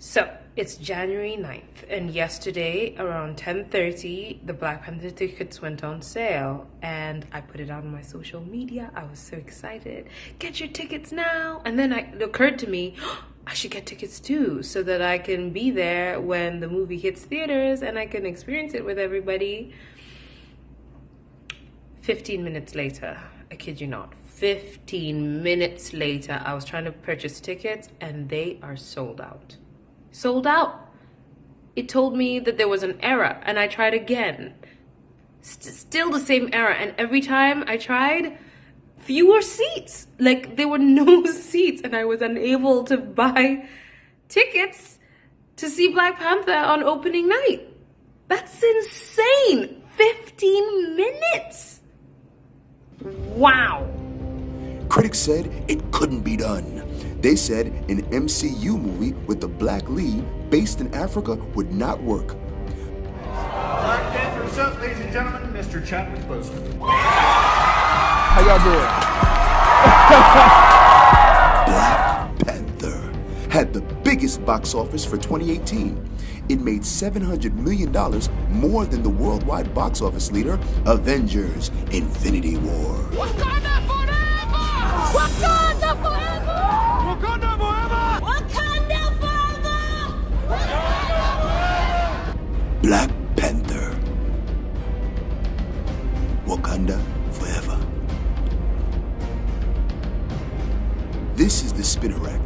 So it's January 9th, and yesterday around 10:30 the Black Panther tickets went on sale, and I put it on my social media. I was so excited. Get your tickets now. And then it occurred to me, I should get tickets too, so that I can be there when the movie hits theaters and I can experience it with everybody. 15 minutes later, I kid you not, 15 minutes later, I was trying to purchase tickets and they are sold out. Sold out. It told me that there was an error, and I tried again. Still the same error, and every time I tried, fewer seats. Like, there were no seats, and I was unable to buy tickets to see Black Panther on opening night. That's insane. 15 minutes. Wow. Critics said it couldn't be done. They said an MCU movie with the black lead based in Africa would not work. Black Panther himself, ladies and gentlemen, Mr. Chadwick Boseman. How y'all doing? Black Panther had the biggest box office for 2018. It made $700 million more than the worldwide box office leader, Avengers: Infinity War. Wakanda forever! Wakanda forever! Wakanda forever! Wakanda forever! Black Panther. Wakanda forever. This is the Spinner Rack.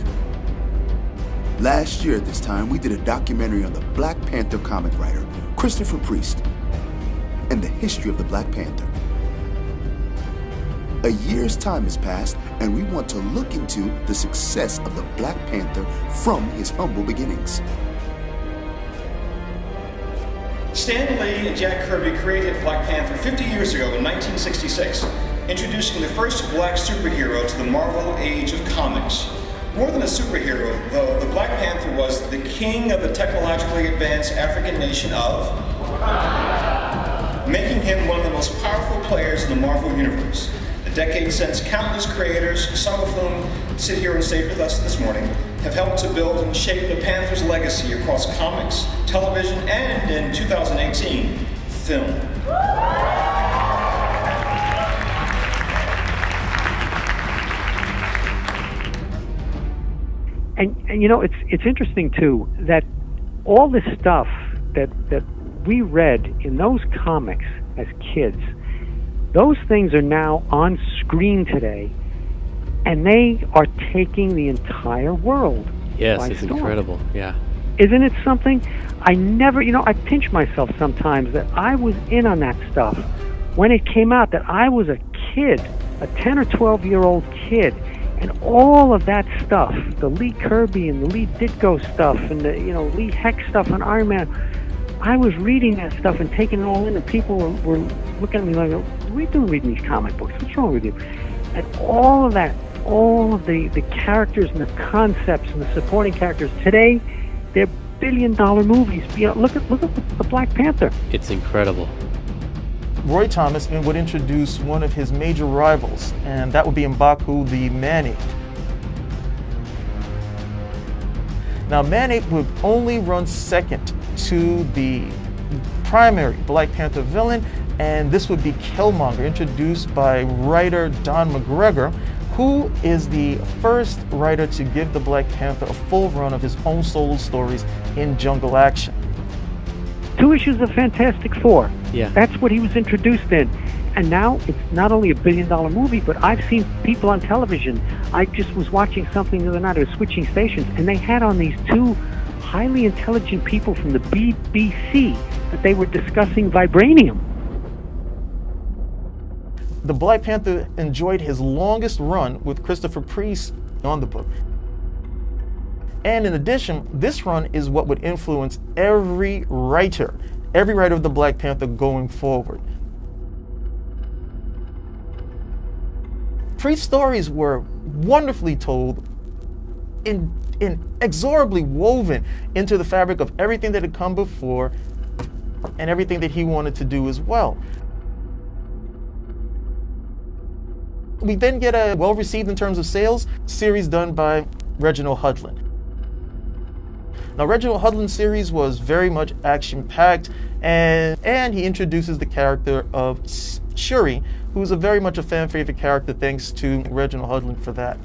Last year at this time, we did a documentary on the Black Panther comic writer, Christopher Priest, and the history of the Black Panther. A year's time has passed, and we want to look into the success of the Black Panther from his humble beginnings. Stan Lee and Jack Kirby created Black Panther 50 years ago in 1966, introducing the first black superhero to the Marvel age of comics. More than a superhero, though, the Black Panther was the king of the technologically advanced African nation of, making him one of the most powerful players in the Marvel universe. A decade since, countless creators, some of whom sit here on stage with us this morning, have helped to build and shape the Panther's legacy across comics, television, and, in 2018, film. And you know, it's interesting too that all this stuff that we read in those comics as kids, those things are now on screen today, and they are taking the entire world. Yes, by it's storm. incredible. Yeah. Isn't it something? I pinch myself sometimes that I was in on that stuff when it came out, that I was a kid, a 10 or 12-year-old kid. And all of that stuff, the Lee Kirby and the Lee Ditko stuff and the Lee Heck stuff on Iron Man, I was reading that stuff and taking it all in, and people were looking at me like, what are you doing reading these comic books? What's wrong with you? And all of that, all of the characters and the concepts and the supporting characters, today, they're billion-dollar movies. Look at the Black Panther. It's incredible. Roy Thomas would introduce one of his major rivals, and that would be M'Baku the Man-Ape. Now, Man-Ape would only run second to the primary Black Panther villain, and this would be Killmonger, introduced by writer Don McGregor, who is the first writer to give the Black Panther a full run of his own solo stories in Jungle Action. 2 issues of Fantastic Four. Yeah. That's what he was introduced in. And now it's not only a billion-dollar movie, but I've seen people on television. I just was watching something the other night. I was switching stations, and they had on these 2 highly intelligent people from the BBC that they were discussing vibranium. The Black Panther enjoyed his longest run with Christopher Priest on the book. And in addition, this run is what would influence every writer of the Black Panther going forward. Priest's stories were wonderfully told, inexorably woven into the fabric of everything that had come before and everything that he wanted to do as well. We then get a well-received in terms of sales series done by Reginald Hudlin. Now, Reginald Hudlin's series was very much action-packed, and he introduces the character of Shuri, who's very much a fan-favorite character, thanks to Reginald Hudlin for that.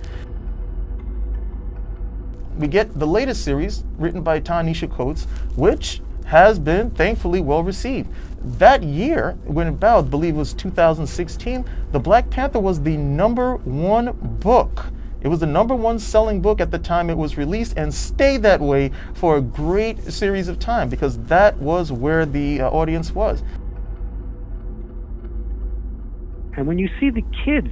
We get the latest series, written by Ta-Nehisi Coates, which has been thankfully well received. That year, when about, I believe it was 2016, The Black Panther was the #1 book. It was the #1 selling book at the time it was released, and stayed that way for a great series of time, because that was where the audience was. And when you see the kids,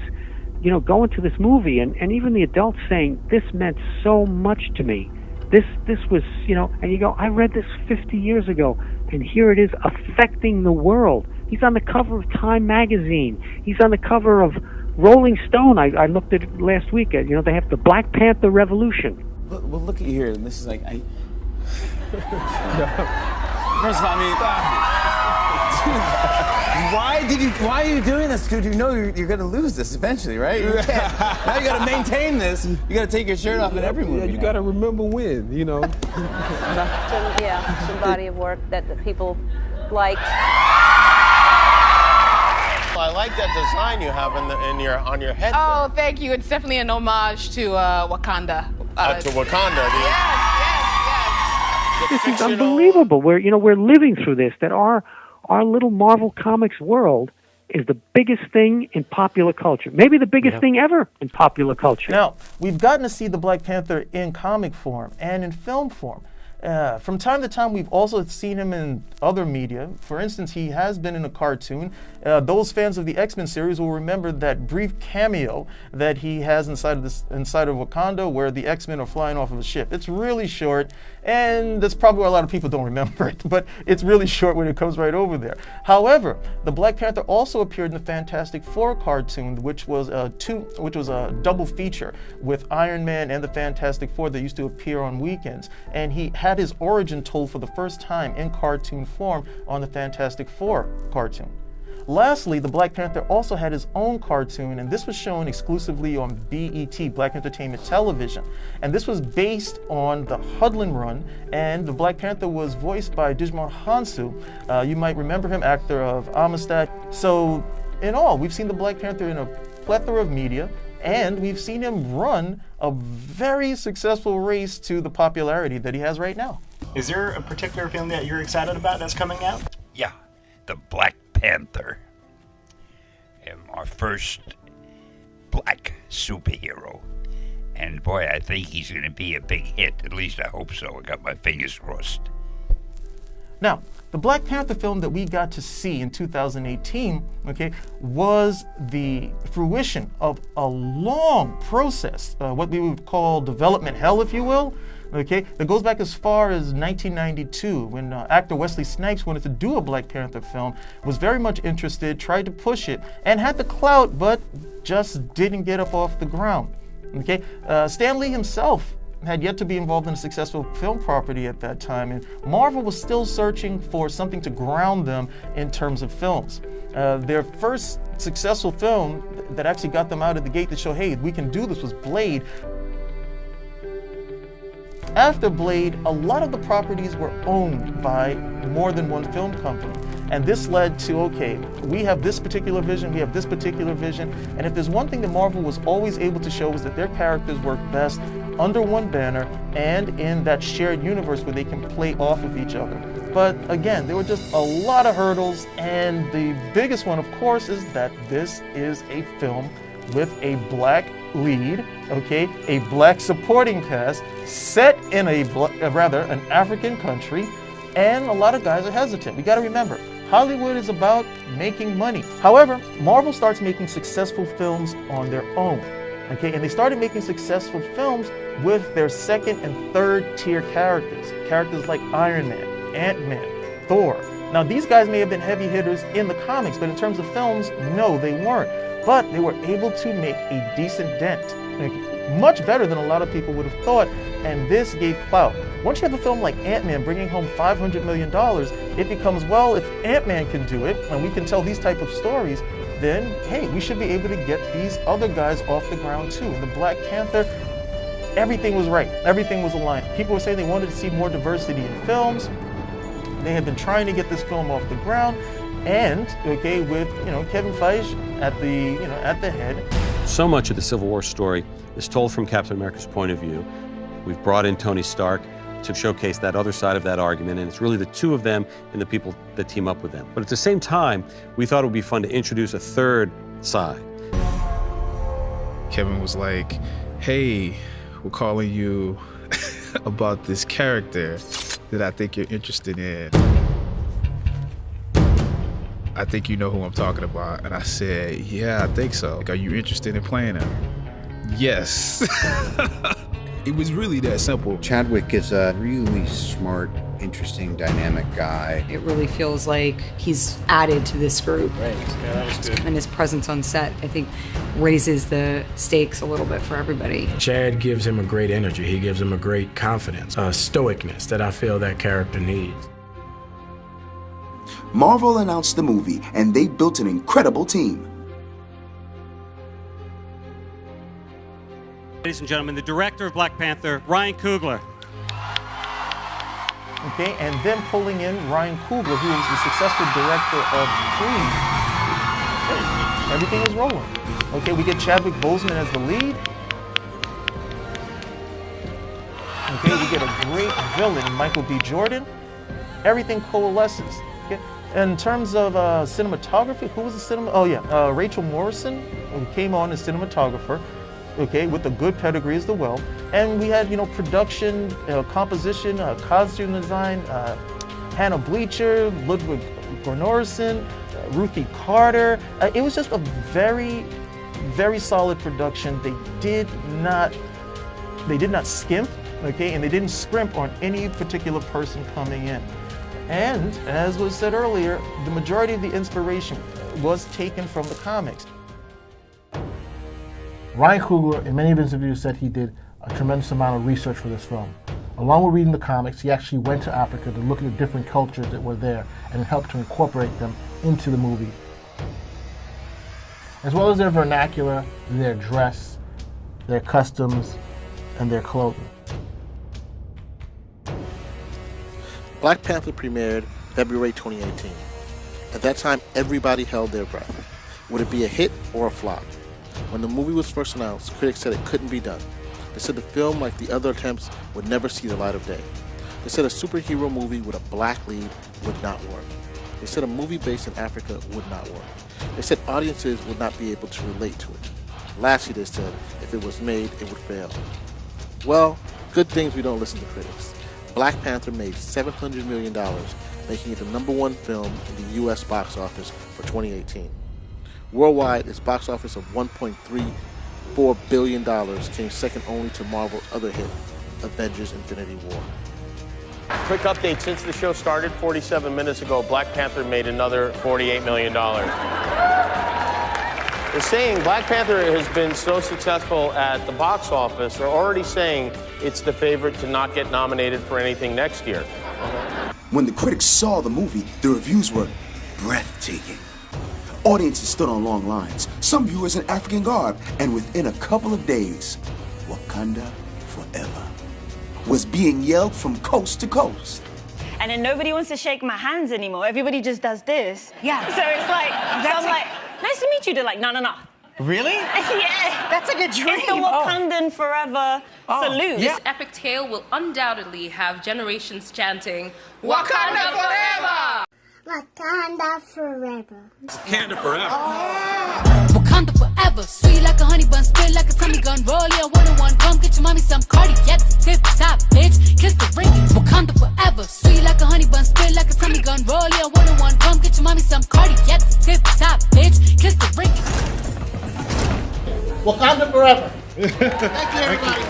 you know, going to this movie, and even the adults saying, this meant so much to me. This was, you know, and you go, I read this 50 years ago, and here it is affecting the world. He's on the cover of Time magazine. He's on the cover of Rolling Stone. I looked at it last week. You know, they have the Black Panther Revolution. Well, look at you here, and this is like, First of all, I mean, why are you doing this, dude? You know you're going to lose this eventually, right? You can't. Now you got to maintain this. You got to take your shirt off in every movie. Yeah, you got to remember when, you know. Yeah, some body of work that people liked. I like that design you have on your head. Oh, thank you. It's definitely an homage to Wakanda. To Wakanda. Yes. This is unbelievable. We're living through this. That our little Marvel Comics world is the biggest thing in popular culture. Maybe the biggest thing ever in popular culture. Now, we've gotten to see the Black Panther in comic form and in film form. From time to time, we've also seen him in other media. For instance, he has been in a cartoon. Those fans of the X-Men series will remember that brief cameo that he has inside of Wakanda, where the X-Men are flying off of a ship. It's really short, and that's probably why a lot of people don't remember it, but it's really short when it comes right over there. However, the Black Panther also appeared in the Fantastic Four cartoon, which was a double feature with Iron Man and the Fantastic Four that used to appear on weekends, and he had his origin told for the first time in cartoon form on the Fantastic Four cartoon. Lastly, the Black Panther also had his own cartoon, and this was shown exclusively on BET, Black Entertainment Television. And this was based on the Hudlin run, and the Black Panther was voiced by Djimon Hounsou. You might remember him, actor of Amistad. So, in all, we've seen the Black Panther in a plethora of media, and we've seen him run a very successful race to the popularity that he has right now. Is there a particular film that you're excited about that's coming out? Yeah, the Black Panther. Our first black superhero. And boy, I think he's going to be a big hit. At least I hope so. I got my fingers crossed. Now, the Black Panther film that we got to see in 2018, was the fruition of a long process, what we would call development hell, if you will, that goes back as far as 1992, when actor Wesley Snipes wanted to do a Black Panther film, was very much interested, tried to push it, and had the clout, but just didn't get up off the ground. Stan Lee himself had yet to be involved in a successful film property at that time, and Marvel was still searching for something to ground them in terms of films. Their first successful film that actually got them out of the gate to show, hey, we can do this, was Blade. After Blade, a lot of the properties were owned by more than one film company. And this led to, okay, we have this particular vision, we have this particular vision, and if there's one thing that Marvel was always able to show was that their characters work best under one banner and in that shared universe where they can play off of each other. But again, there were just a lot of hurdles, and the biggest one, of course, is that this is a film with a black lead, a black supporting cast, set in an African country, and a lot of guys are hesitant. We gotta remember, Hollywood is about making money. However, Marvel starts making successful films on their own, and they started making successful films with their second and third tier characters like Iron Man, Ant-Man, Thor. Now, these guys may have been heavy hitters in the comics, but in terms of films, no, they weren't. But they were able to make a decent dent, much better than a lot of people would have thought, and this gave clout. Once you have a film like Ant-Man bringing home $500 million, it becomes, well, if Ant-Man can do it, and we can tell these type of stories, then, hey, we should be able to get these other guys off the ground too. And the Black Panther, everything was right. Everything was aligned. People were saying they wanted to see more diversity in films. They had been trying to get this film off the ground, and okay, with Kevin Feige at the head. So much of the Civil War story is told from Captain America's point of view. We've brought in Tony Stark to showcase that other side of that argument, and it's really the two of them and the people that team up with them. But at the same time, we thought it would be fun to introduce a third side. Kevin was like, hey, we're calling you about this character that I think you're interested in. I think you know who I'm talking about. And I said, yeah, I think so. Like, are you interested in playing him? Yes. It was really that simple. Chadwick is a really smart, interesting, dynamic guy. It really feels like he's added to this group. Right, yeah, that was good. And his presence on set, I think, raises the stakes a little bit for everybody. Chad gives him a great energy. He gives him a great confidence, a stoicness that I feel that character needs. Marvel announced the movie, and they built an incredible team. Ladies and gentlemen, the director of Black Panther, Ryan Coogler. Okay, and then pulling in Ryan Coogler, who is the successful director of Creed. Hey, everything is rolling. Okay, we get Chadwick Boseman as the lead. Okay, we get a great villain, Michael B. Jordan. Everything coalesces. Okay? In terms of cinematography, who was the cinema? Oh yeah, Rachel Morrison, who came on as cinematographer. Okay, with a good pedigree as well. And we had, production, composition, costume design, Hannah Bleacher, Ludwig Göransson, Ruthie Carter. It was just a very, very solid production. They did not skimp, okay, and they didn't scrimp on any particular person coming in. And as was said earlier, the majority of the inspiration was taken from the comics. Ryan Coogler, in many of his interviews, said he did a tremendous amount of research for this film. Along with reading the comics, he actually went to Africa to look at the different cultures that were there and helped to incorporate them into the movie. As well as their vernacular, their dress, their customs, and their clothing. Black Panther premiered February 2018. At that time, everybody held their breath. Would it be a hit or a flop? When the movie was first announced, critics said it couldn't be done. They said the film, like the other attempts, would never see the light of day. They said a superhero movie with a black lead would not work. They said a movie based in Africa would not work. They said audiences would not be able to relate to it. Lastly, they said if it was made, it would fail. Well, good things we don't listen to critics. Black Panther made $700 million, making it the #1 film in the U.S. box office for 2018. Worldwide, its box office of $1.34 billion came second only to Marvel's other hit, Avengers: Infinity War. Quick update, since the show started 47 minutes ago, Black Panther made another $48 million. They're saying Black Panther has been so successful at the box office, they're already saying it's the favorite to not get nominated for anything next year. When the critics saw the movie, the reviews were breathtaking. Audiences stood on long lines, some viewers in African garb, and within a couple of days, Wakanda Forever was being yelled from coast to coast. And then nobody wants to shake my hands anymore. Everybody just does this. Yeah. So it's like, I'm like, nice to meet you. They're like, no. Really? Yeah. That's like a dream. It's the Wakandan Forever salute. This epic tale will undoubtedly have generations chanting, Wakanda Forever! Wakanda Forever. Wakanda Forever. Wakanda Forever. Sweet like a honey bun, spit like a tummy gun. Roll yeah, 101. Come get your mommy some cardiac. Tip top, bitch. Kiss the ring. Wakanda Forever. Sweet like a honey bun, spit like a tummy gun. Roll yeah, 101. Come get your mommy some cardiac. Tip top, bitch. Kiss the ring. Wakanda Forever. Thank you, everybody.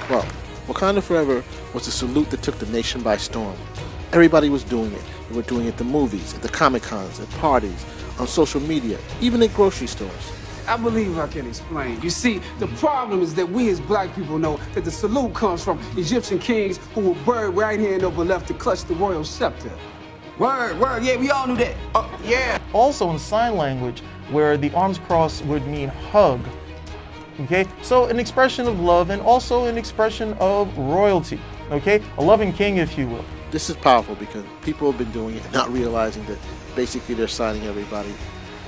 Well, Wakanda Forever was a salute that took the nation by storm. Everybody was doing it. They were doing it at the movies, at the Comic-Cons, at parties, on social media, even at grocery stores. I believe I can explain. You see, the problem is that we as black people know that the salute comes from Egyptian kings who were buried right hand over left to clutch the royal scepter. Word, yeah, we all knew that. Yeah. Also in sign language, where the arms cross would mean hug, Okay, so an expression of love and also an expression of royalty. Okay, a loving king, if you will. This is powerful because people have been doing it and not realizing that basically they're signing everybody,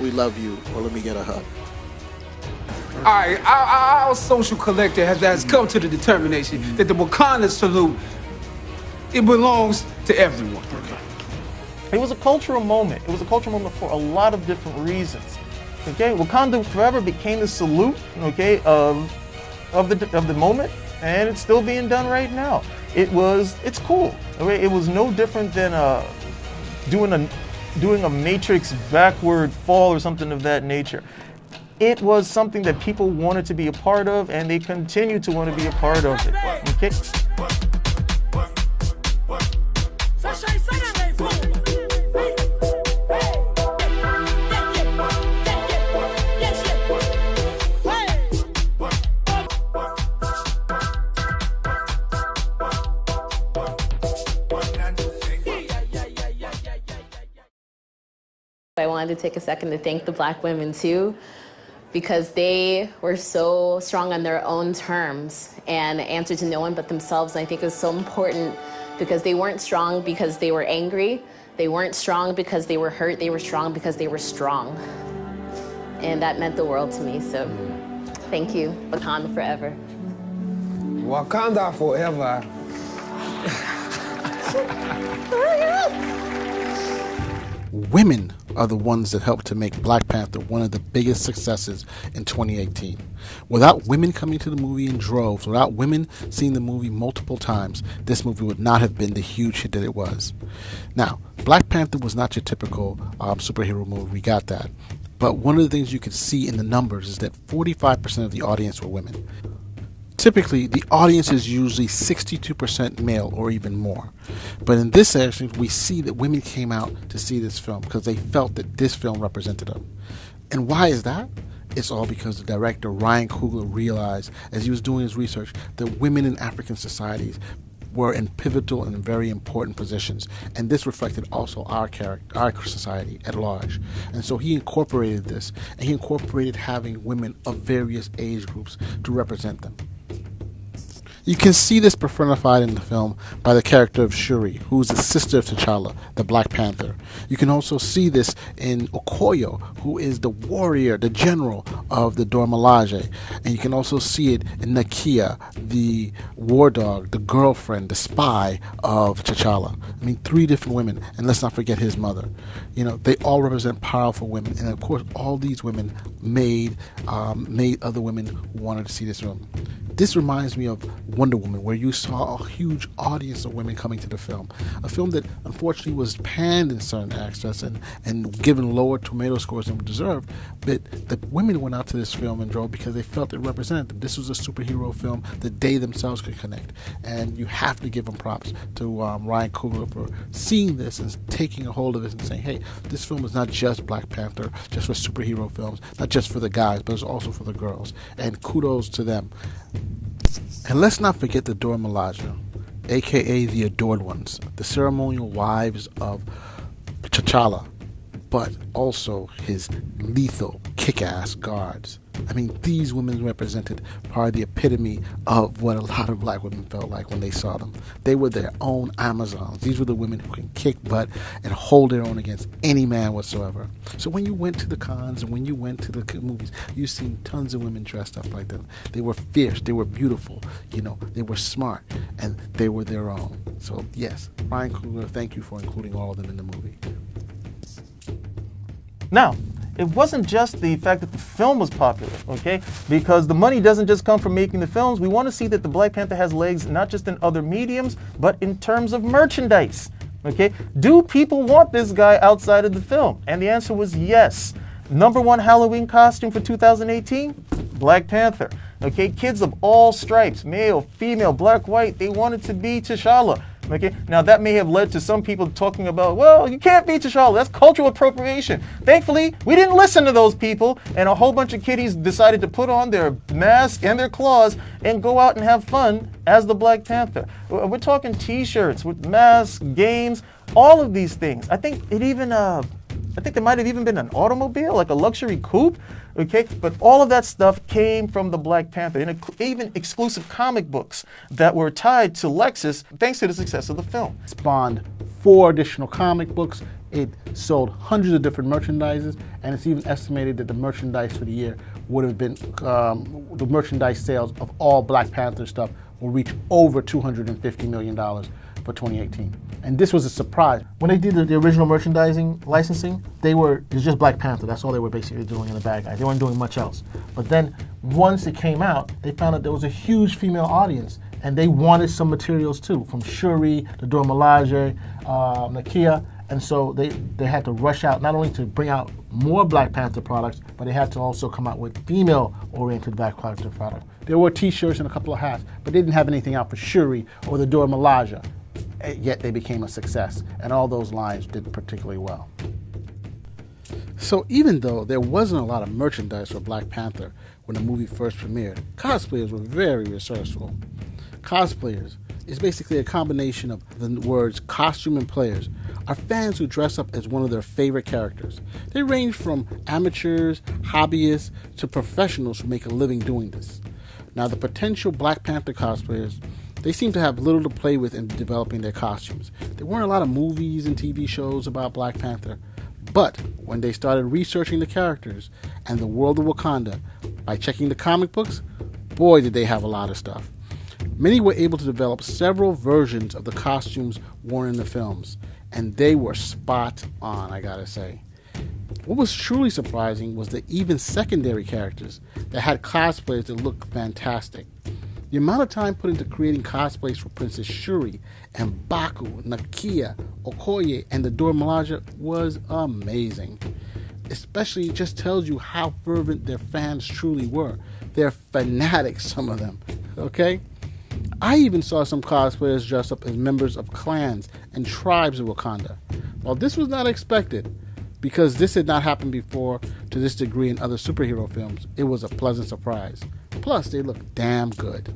"We love you," or "Let me get a hug." All right, our social collective has come to the determination that the Wakanda salute, it belongs to everyone. It was a cultural moment. It was a cultural moment for a lot of different reasons. Okay, Wakanda Forever became the salute, okay, of the moment, and it's still being done right now. It's cool. Okay? It was no different than doing a Matrix backward fall or something of that nature. It was something that people wanted to be a part of, and they continue to want to be a part of it. Okay. I wanted to take a second to thank the Black women too, because they were so strong on their own terms and answered to no one but themselves. And I think it was so important because they weren't strong because they were angry. They weren't strong because they were hurt. They were strong because they were strong. And that meant the world to me. So thank you. Wakanda forever. Wakanda forever. Women are the ones that helped to make Black Panther one of the biggest successes in 2018. Without women coming to the movie in droves, without women seeing the movie multiple times, this movie would not have been the huge hit that it was. Now, Black Panther was not your typical superhero movie, we got that. But one of the things you could see in the numbers is that 45% of the audience were women. Typically, the audience is usually 62% male or even more. But in this section, we see that women came out to see this film because they felt that this film represented them. And why is that? It's all because the director, Ryan Coogler, realized as he was doing his research that women in African societies were in pivotal and very important positions. And this reflected also our society at large. And so he incorporated this, and he incorporated having women of various age groups to represent them. You can see this personified in the film by the character of Shuri, who is the sister of T'Challa, the Black Panther. You can also see this in Okoye, who is the warrior, the general of the Dora Milaje. And you can also see it in Nakia, the war dog, the girlfriend, the spy of T'Challa. I mean, 3 different women, and let's not forget his mother. You know, they all represent powerful women, and of course, all these women made other women who wanted to see this film. This reminds me of Wonder Woman, where you saw a huge audience of women coming to the film. A film that unfortunately was panned in certain aspects and given lower tomato scores than it deserved. But the women went out to this film and drove because they felt it represented them. This was a superhero film that they themselves could connect. And you have to give them props to Ryan Coogler for seeing this and taking a hold of this and saying, hey, this film is not just Black Panther, just for superhero films, not just for the guys, but it's also for the girls. And kudos to them. And let's not forget the Dora Milaje, aka the Adored Ones, the ceremonial wives of T'Challa, but also his lethal, kick-ass guards. I mean, these women represented probably the epitome of what a lot of Black women felt like when they saw them. They were their own Amazons. These were the women who can kick butt and hold their own against any man whatsoever. So when you went to the cons and when you went to the movies, you seen tons of women dressed up like them. They were fierce, they were beautiful, you know, they were smart, and they were their own. So yes, Ryan Coogler, thank you for including all of them in the movie. Now, it wasn't just the fact that the film was popular, okay? Because the money doesn't just come from making the films. We want to see that the Black Panther has legs not just in other mediums, but in terms of merchandise, okay? Do people want this guy outside of the film? And the answer was yes. #1 Halloween costume for 2018? Black Panther. Okay, kids of all stripes, male, female, black, white, they wanted to be T'Challa. Okay, now that may have led to some people talking about, well, you can't be T'Challa, that's cultural appropriation. Thankfully, we didn't listen to those people, and a whole bunch of kiddies decided to put on their mask and their claws and go out and have fun as the Black Panther. We're talking t-shirts with masks, games, all of these things. I think it even I think there might have even been an automobile, like a luxury coupe, okay? But all of that stuff came from the Black Panther, and even exclusive comic books that were tied to Lexus thanks to the success of the film. It spawned 4 additional comic books. It sold hundreds of different merchandises, and it's even estimated that the merchandise for the year would have been, the merchandise sales of all Black Panther stuff will reach over $250 million for 2018. And this was a surprise. When they did the original merchandising licensing, it was just Black Panther. That's all they were basically doing in the bad guy. They weren't doing much else. But then once it came out, they found out there was a huge female audience, and they wanted some materials too, from Shuri, the Dora Milaje, Nakia. And so they had to rush out, not only to bring out more Black Panther products, but they had to also come out with female-oriented Black Panther products. There were t-shirts and a couple of hats, but they didn't have anything out for Shuri or the Dora Milaje. Yet they became a success, and all those lines did particularly well. So even though there wasn't a lot of merchandise for Black Panther when the movie first premiered, cosplayers were very resourceful. Cosplayers is basically a combination of the words costume and players, are fans who dress up as one of their favorite characters. They range from amateurs, hobbyists, to professionals who make a living doing this. Now the potential Black Panther cosplayers, they seem to have little to play with in developing their costumes. There weren't a lot of movies and TV shows about Black Panther, but when they started researching the characters and the world of Wakanda by checking the comic books, boy did they have a lot of stuff. Many were able to develop several versions of the costumes worn in the films, and they were spot on, I gotta say. What was truly surprising was the even secondary characters that had cosplayers that looked fantastic. The amount of time put into creating cosplays for Princess Shuri and Baku, Nakia, Okoye, and the Dora Milaje was amazing. Especially, it just tells you how fervent their fans truly were. They're fanatics, some of them, okay? I even saw some cosplayers dress up as members of clans and tribes of Wakanda. While this was not expected, because this had not happened before to this degree in other superhero films, it was a pleasant surprise. Plus, they looked damn good.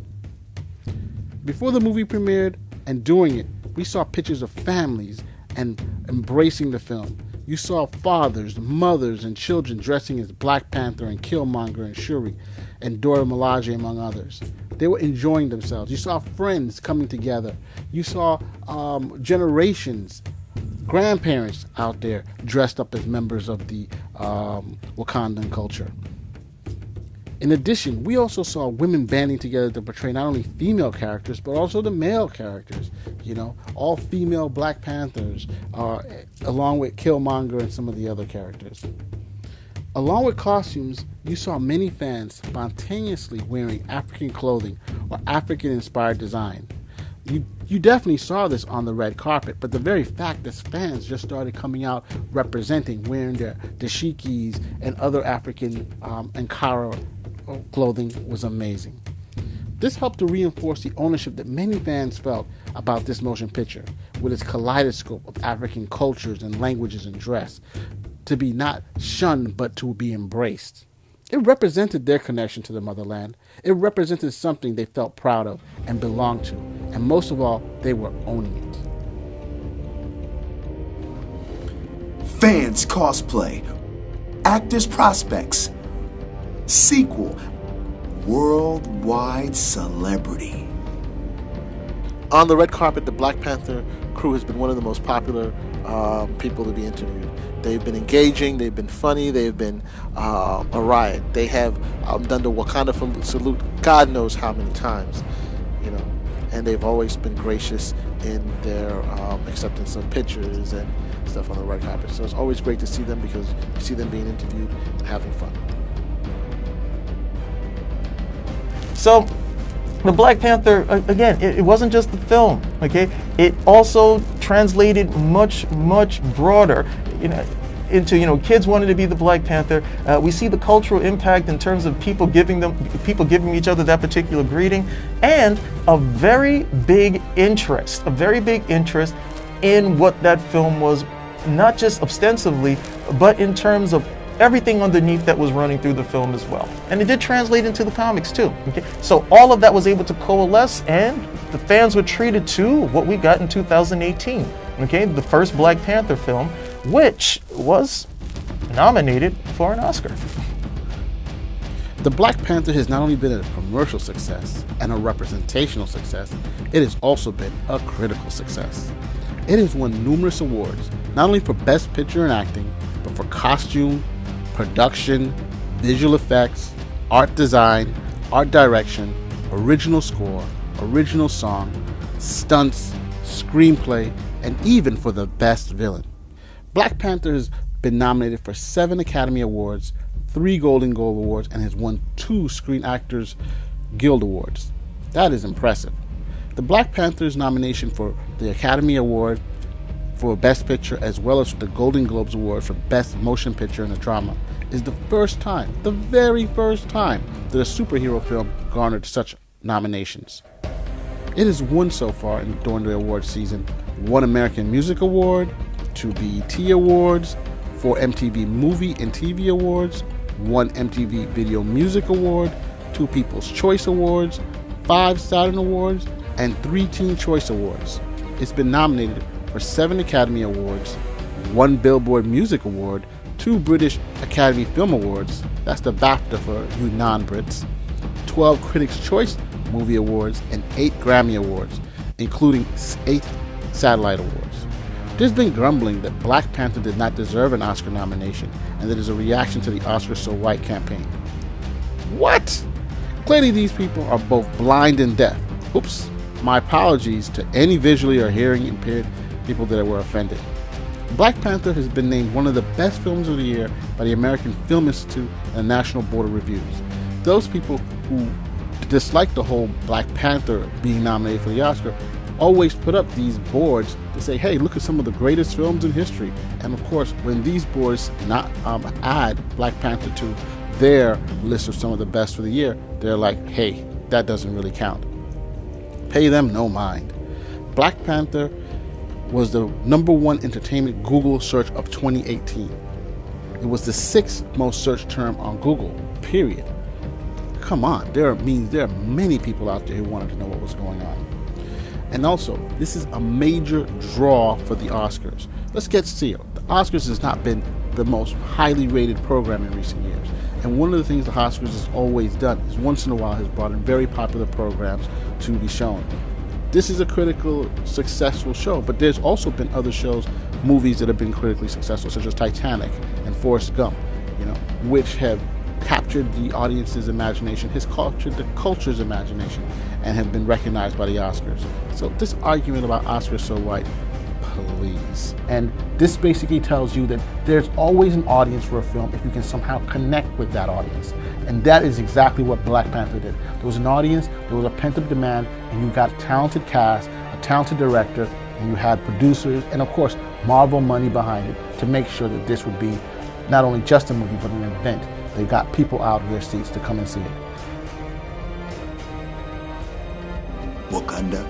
Before the movie premiered and during it, we saw pictures of families and embracing the film. You saw fathers, mothers, and children dressing as Black Panther and Killmonger and Shuri and Dora Milaje, among others. They were enjoying themselves. You saw friends coming together. You saw generations, grandparents out there dressed up as members of the Wakandan culture. In addition, we also saw women banding together to portray not only female characters, but also the male characters. You know, all female Black Panthers, along with Killmonger and some of the other characters. Along with costumes, you saw many fans spontaneously wearing African clothing or African-inspired design. You definitely saw this on the red carpet, but the very fact that fans just started coming out representing, wearing their dashikis and other African Ankara clothing was amazing. This helped to reinforce the ownership that many fans felt about this motion picture, with its kaleidoscope of African cultures and languages and dress, to be not shunned but to be embraced. It represented their connection to the motherland. It represented something they felt proud of and belonged to, and most of all, they were owning it. Fans cosplay, actors prospects, sequel, worldwide celebrity. On the red carpet, the Black Panther crew has been one of the most popular people to be interviewed. They've been engaging, they've been funny, they've been a riot. They have done the Wakanda salute God knows how many times, you know, and they've always been gracious in their acceptance of pictures and stuff on the red carpet. So it's always great to see them, because you see them being interviewed and having fun. So, the Black Panther, again, it wasn't just the film, okay? It also translated much, much broader, into, kids wanting to be the Black Panther. We see the cultural impact in terms of people giving each other that particular greeting, and a very big interest in what that film was, not just ostensively, but in terms of everything underneath that was running through the film as well. And it did translate into the comics too. Okay? So all of that was able to coalesce, and the fans were treated to what we got in 2018. Okay? The first Black Panther film, which was nominated for an Oscar. The Black Panther has not only been a commercial success and a representational success, it has also been a critical success. It has won numerous awards, not only for Best Picture and Acting, but for costume, production, visual effects, art design, art direction, original score, original song, stunts, screenplay, and even for the best villain. Black Panther has been nominated for 7 Academy Awards, 3 Golden Globe Awards, and has won 2 Screen Actors Guild Awards. That is impressive. The Black Panther's nomination for the Academy Award for Best Picture, as well as the Golden Globes Award for Best Motion Picture in a Drama, is the first time, the very first time, that a superhero film garnered such nominations. It has won so far during the award season 1 American Music Award, 2 BET Awards, 4 MTV Movie and TV Awards, 1 MTV Video Music Award, 2 People's Choice Awards, 5 Saturn Awards, and 3 Teen Choice Awards. It's been nominated for 7 Academy Awards, 1 Billboard Music Award, 2 British Academy Film Awards, that's the BAFTA for you non-Brits, 12 Critics' Choice Movie Awards, and 8 Grammy Awards, including 8 Satellite Awards. There's been grumbling that Black Panther did not deserve an Oscar nomination, and that is a reaction to the Oscars So White campaign. What? Clearly these people are both blind and deaf. Oops, my apologies to any visually or hearing impaired people that were offended. Black Panther has been named one of the best films of the year by the American Film Institute and the National Board of Reviews. Those people who dislike the whole Black Panther being nominated for the Oscar always put up these boards to say, hey, look at some of the greatest films in history. And of course, when these boards not add Black Panther to their list of some of the best for the year, they're like, hey, that doesn't really count. Pay them no mind. Black Panther was the #1 entertainment Google search of 2018. It was the 6th most searched term on Google, period. Come on, there are many people out there who wanted to know what was going on. And also, this is a major draw for the Oscars. Let's get real. The Oscars has not been the most highly rated program in recent years. And one of the things the Oscars has always done is once in a while has brought in very popular programs to be shown. This is a critical, successful show, but there's also been other shows, movies that have been critically successful, such as Titanic and Forrest Gump, which have captured the audience's imagination, has captured the culture's imagination, and have been recognized by the Oscars. So this argument about Oscars So White, please. And this basically tells you that there's always an audience for a film if you can somehow connect with that audience. And that is exactly what Black Panther did. There was an audience, there was a pent-up demand, and you got a talented cast, a talented director, and you had producers, and of course, Marvel money behind it to make sure that this would be not only just a movie, but an event. They got people out of their seats to come and see it. Wakanda